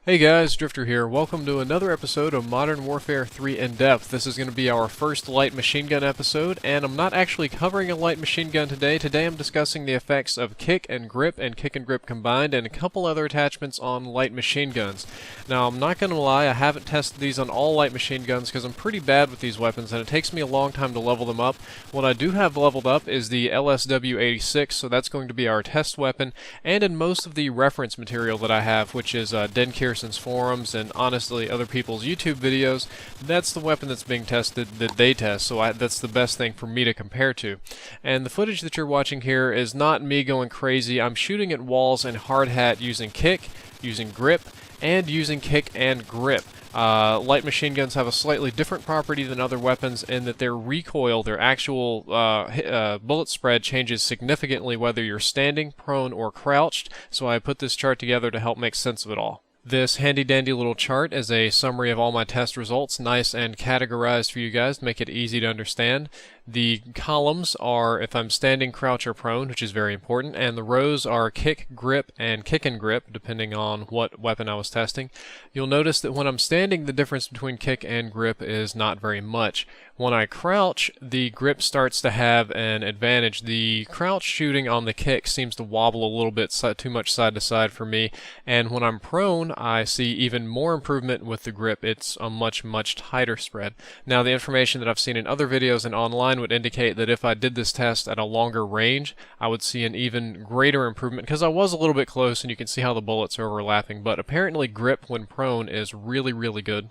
Hey guys, Drifter here. Welcome to another episode of Modern Warfare 3 In Depth. This is going to be our first light machine gun episode, and I'm not actually covering a light machine gun today. Today I'm discussing the effects of kick and grip combined, and a couple other attachments on light machine guns. Now, I'm not going to lie, I haven't tested these on all light machine guns because I'm pretty bad with these weapons, and it takes me a long time to level them up. What I do have leveled up is the LSW-86, so that's going to be our test weapon, and in most of the reference material that I have, which is Denkir's forums and honestly other people's YouTube videos, that's the weapon that's being tested that they test, so that's the best thing for me to compare to. And the footage that you're watching here is not me going crazy. I'm shooting at walls in hard hat using kick, using grip, and using kick and grip. Light machine guns have a slightly different property than other weapons in that their recoil, their actual bullet spread changes significantly whether you're standing, prone, or crouched, so I put this chart together to help make sense of it all. This handy-dandy little chart is a summary of all my test results, nice and categorized for you guys to make it easy to understand. The columns are if I'm standing, crouch, or prone, which is very important, and the rows are kick, grip, and kick and grip, depending on what weapon I was testing. You'll notice that when I'm standing, the difference between kick and grip is not very much. When I crouch, the grip starts to have an advantage. The crouch shooting on the kick seems to wobble a little bit too much side to side for me, and when I'm prone, I see even more improvement with the grip. It's a much tighter spread. Now, the information that I've seen in other videos and online would indicate that if I did this test at a longer range, I would see an even greater improvement, because I was a little bit close and you can see how the bullets are overlapping, but apparently grip when prone is really good.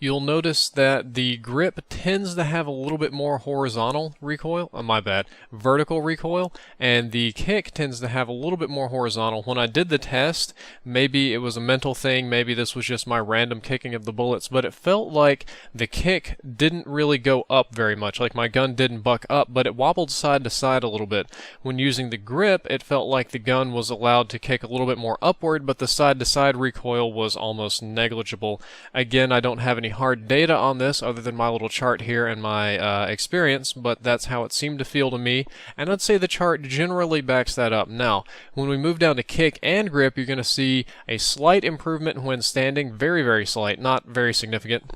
You'll notice that the grip tends to have a little bit more horizontal recoil, vertical recoil, and the kick tends to have a little bit more horizontal. When I did the test, maybe it was a mental thing, maybe this was just my random kicking of the bullets, but it felt like the kick didn't really go up very much, like my gun didn't buck up, but it wobbled side to side a little bit. When using the grip, it felt like the gun was allowed to kick a little bit more upward, but the side to side recoil was almost negligible. Again, I don't have any hard data on this other than my little chart here and my experience, but that's how it seemed to feel to me, and I'd say the chart generally backs that up. Now, when we move down to kick and grip, you're going to see a slight improvement when standing, very slight, not very significant.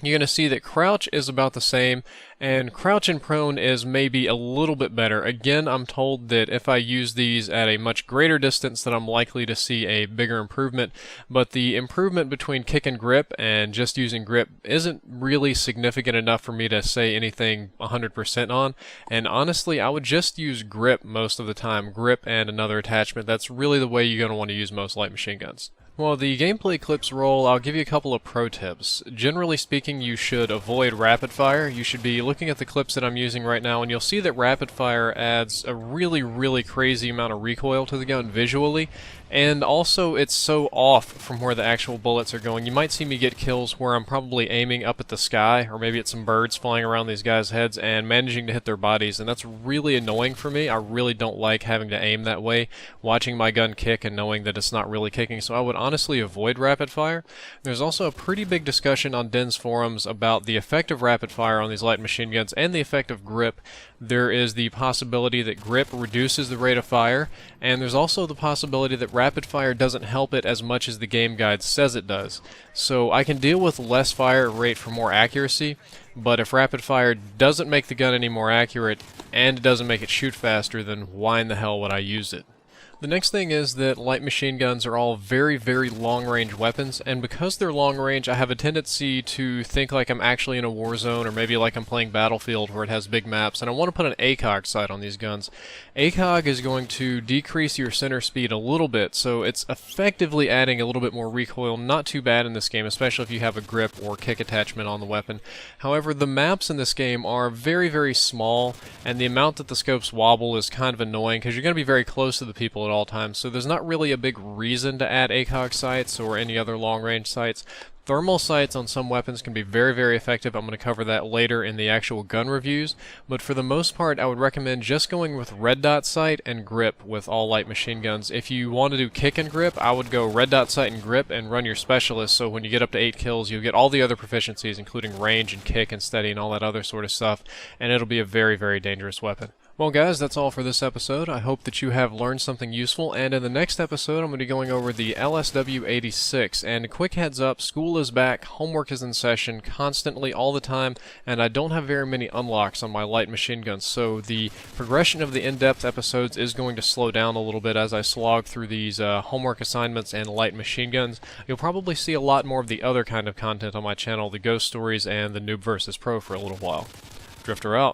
You're going to see that crouch is about the same, and crouch and prone is maybe a little bit better. Again, I'm told that if I use these at a much greater distance, that I'm likely to see a bigger improvement, but the improvement between kick and grip and just using grip isn't really significant enough for me to say anything 100% on, and honestly, I would just use grip most of the time, grip and another attachment. That's really the way you're going to want to use most light machine guns. While the gameplay clips roll, I'll give you a couple of pro tips. Generally speaking, you should avoid rapid fire. You should be looking at the clips that I'm using right now, and you'll see that rapid fire adds a really crazy amount of recoil to the gun visually, and also it's so off from where the actual bullets are going. You might see me get kills where I'm probably aiming up at the sky, or maybe at some birds flying around these guys' heads and managing to hit their bodies, and that's really annoying for me. I really don't like having to aim that way, watching my gun kick and knowing that it's not really kicking, so I would honestly avoid rapid fire. There's also a pretty big discussion on Den's forums about the effect of rapid fire on these light machine guns and the effect of grip. There is the possibility that grip reduces the rate of fire, and there's also the possibility that rapid fire doesn't help it as much as the game guide says it does. So I can deal with less fire rate for more accuracy, but if rapid fire doesn't make the gun any more accurate and it doesn't make it shoot faster, then why in the hell would I use it? The next thing is that light machine guns are all very long-range weapons, and because they're long-range, I have a tendency to think like I'm actually in a war zone, or maybe like I'm playing Battlefield where it has big maps, and I want to put an ACOG sight on these guns. ACOG is going to decrease your center speed a little bit, so it's effectively adding a little bit more recoil. Not too bad in this game, especially if you have a grip or kick attachment on the weapon. However, the maps in this game are very small, and the amount that the scopes wobble is kind of annoying, because you're going to be very close to the people at all times, so there's not really a big reason to add ACOG sights or any other long-range sights. Thermal sights on some weapons can be very, very effective. I'm going to cover that later in the actual gun reviews, but for the most part I would recommend just going with red dot sight and grip with all light machine guns. If you want to do kick and grip, I would go red dot sight and grip and run your specialist, so when you get up to 8 kills you'll get all the other proficiencies including range and kick and steady and all that other sort of stuff, and it'll be a very, very dangerous weapon. Well guys, that's all for this episode. I hope that you have learned something useful, and in the next episode I'm going to be going over the LSW-86, and a quick heads up, school is back, homework is in session constantly all the time, and I don't have very many unlocks on my light machine guns, so the progression of the in-depth episodes is going to slow down a little bit as I slog through these homework assignments and light machine guns. You'll probably see a lot more of the other kind of content on my channel, the ghost stories and the noob versus pro for a little while. Drifter out.